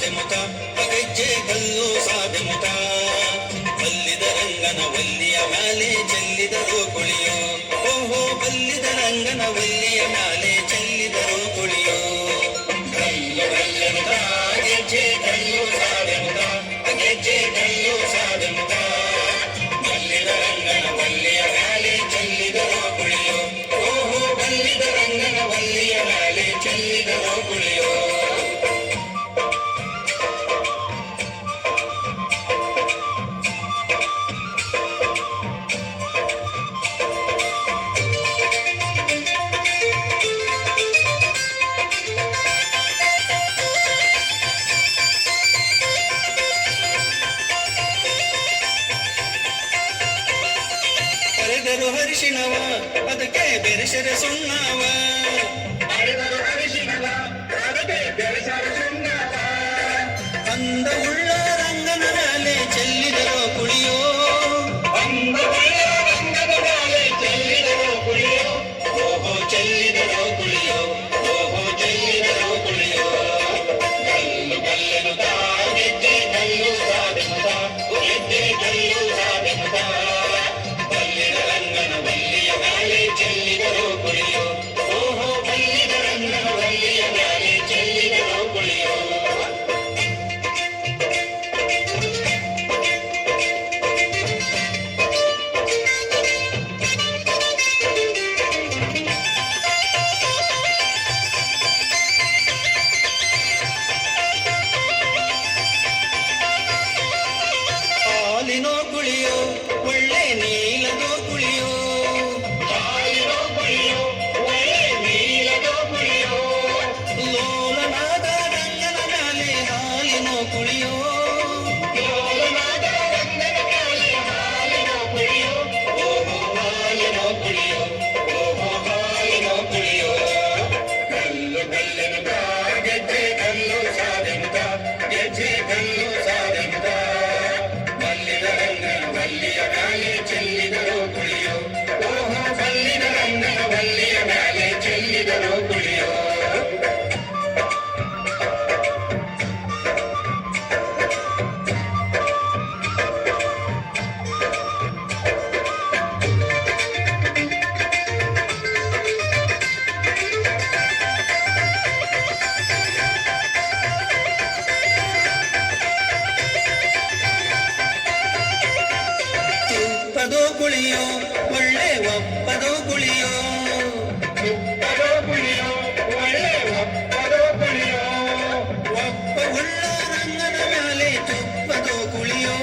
ಸಾದೆಮುತ ಗೆಜ್ಜೆ ಕಲ್ಲು ಸಾದೆಮುತ ಬಲ್ಲಿದ ರಂಗನ ವಲ್ಲಿಯ ಮ್ಯಾಲೆ ಚೆಲ್ಲಿದರು ಕುಳಿಯೋ ಓಹೋ ಬಲ್ಲಿದ ರಂಗನ ವಲ್ಲಿಯ ಮ್ಯಾಲೆ ಚೆಲ್ಲಿದರು ಕುಳಿಯೋ ಕಲ್ಲು ಕಲ್ಲೆಮುತ ಗೆಜ್ಜೆ ಕಲ್ಲು ಸಾದೆಮುತ ಗೆಜ್ಜೆ ಕಲ್ಲು ಸಾದೆಮುತ ಬಲ್ಲಿದ ರಂಗನ ವಲ್ಲಿಯ ಮ್ಯಾಲೆ ಚೆಲ್ಲಿದರು ಕುಳಿಯೋ ಓಹೋ ಬಲ್ಲಿದ ರಂಗನ ವಲ್ಲಿಯ ಮ್ಯಾಲೆ ಚೆಲ್ಲಿದರು ಕುಳಿಯೋ ಹರಿಶಿನವ ಅದಕ್ಕೆ ಬೆರೆಸರೆ ಸುಣ್ಣವ ಅಂದ ಉಳ್ಳ ರಂಗನ ಮೇಲೆ ಚೆಲ್ಲಿದರೋ ಕುಳಿಯೋ ಓಹೋ ಚೆಲ್ಲಿದರೋ ಕುಳಿಯೋ ಓಹೋ ಚೆಲ್ಲಿದರೋ ಕುಳಿಯೋ ಕಲ್ಲು ಕಲ್ಲೆನು ಗೆಜ್ಜೆ ಕಲ್ಲು ಸಾದೆಮುತ ಗೆಜ್ಜೆ ಕಲ್ಲು ಸಾದೆಮುತ ಬಲ್ಲಿದ ರಂಗನ ವಲ್ಲಿಯ ಮ್ಯಾಲೆ ಚೆಲ್ಲಿದರೋ ಕುಳಿಯೋ ಓಹೋ ಬಲ್ಲಿದ ರಂಗನ ವಲ್ಲಿಯ ಮ್ಯಾಲೆ ಚೆಲ್ಲಿದರೋ ಕುಳಿಯೋ ಹಾಲಿನೋ ಕುಳಿಯೋ ಒಳ್ಳೆ ನೀಲದೋ ಕುಳಿಯೋ ಹಾಲಿನೋ ಕುಳಿಯೋ ಒಳ್ಳೆ ನೀಲದೋ ಕುಳಿಯೋ ಲೋಲನಾದ ರಂಗನ ಮ್ಯಾಲೆ ಹಾಲಿನೋ ಕುಳಿಯೋ ಲೋಲನಾದ ರಂಗನ ಮ್ಯಾಲೆ ಹಾಲಿನೋ ಕುಳಿಯೋ ಓಹೋ ಹಾಲಿನೋ ಕುಳಿಯೋ ಓಹೋ ಹಾಲಿನೋ ಕುಳಿಯೋ ಕಲ್ಲು ಕಲ್ಲೆನು ಗೆಜ್ಜೆ ಕಲ್ಲು ಸಾದೆಮುತ ಗೆಜ್ಜೆ ಕಲ್ಲು ಸಾದೆಮುತ ಬಲ್ಲಿದ ರಂಗನ ವಲ್ಲಿಯ ಮ್ಯಾಲೆ ಚೆಲ್ಲಿದರೋ ಕುಳಿಯೋ ಓಹೋ ಬಲ್ಲಿದ ರಂಗನ ವಲ್ಲಿಯ ಮ್ಯಾಲೆ ಚೆಲ್ಲಿದರೋ ಕುಳಿಯೋ ತುಪ್ಪದೋ ಕುಳಿಯೋ ಒಳ್ಳೆ ಒಪ್ಪದೋ ಕುಳಿಯೋ ತುಪ್ಪದೋ ಕುಳಿಯೋ ಒಳ್ಳೆ ಒಪ್ಪದೋ ಕುಳಿಯೋ ಒಪ್ಪ ಉಳ್ಳ ರಂಗನ ಮ್ಯಾಲೆ ತುಪ್ಪದೋ ಕುಳಿಯೋ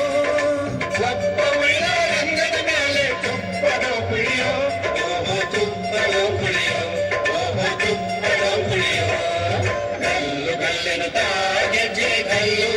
ಒಪ್ಪ ಉಳ್ಳ ರಂಗನ ಮ್ಯಾಲೆ ತುಪ್ಪದೋ ಕುಳಿಯೋ ಓಹೋ ತುಪ್ಪದೋ ಕುಳಿಯೋ ಓಹೋ ತುಪ್ಪದೋ ಕುಳಿಯೋ ಕಲ್ಲು ಕಲ್ಲೆನು ಗೆಜ್ಜೆ ಕಲ್ಲು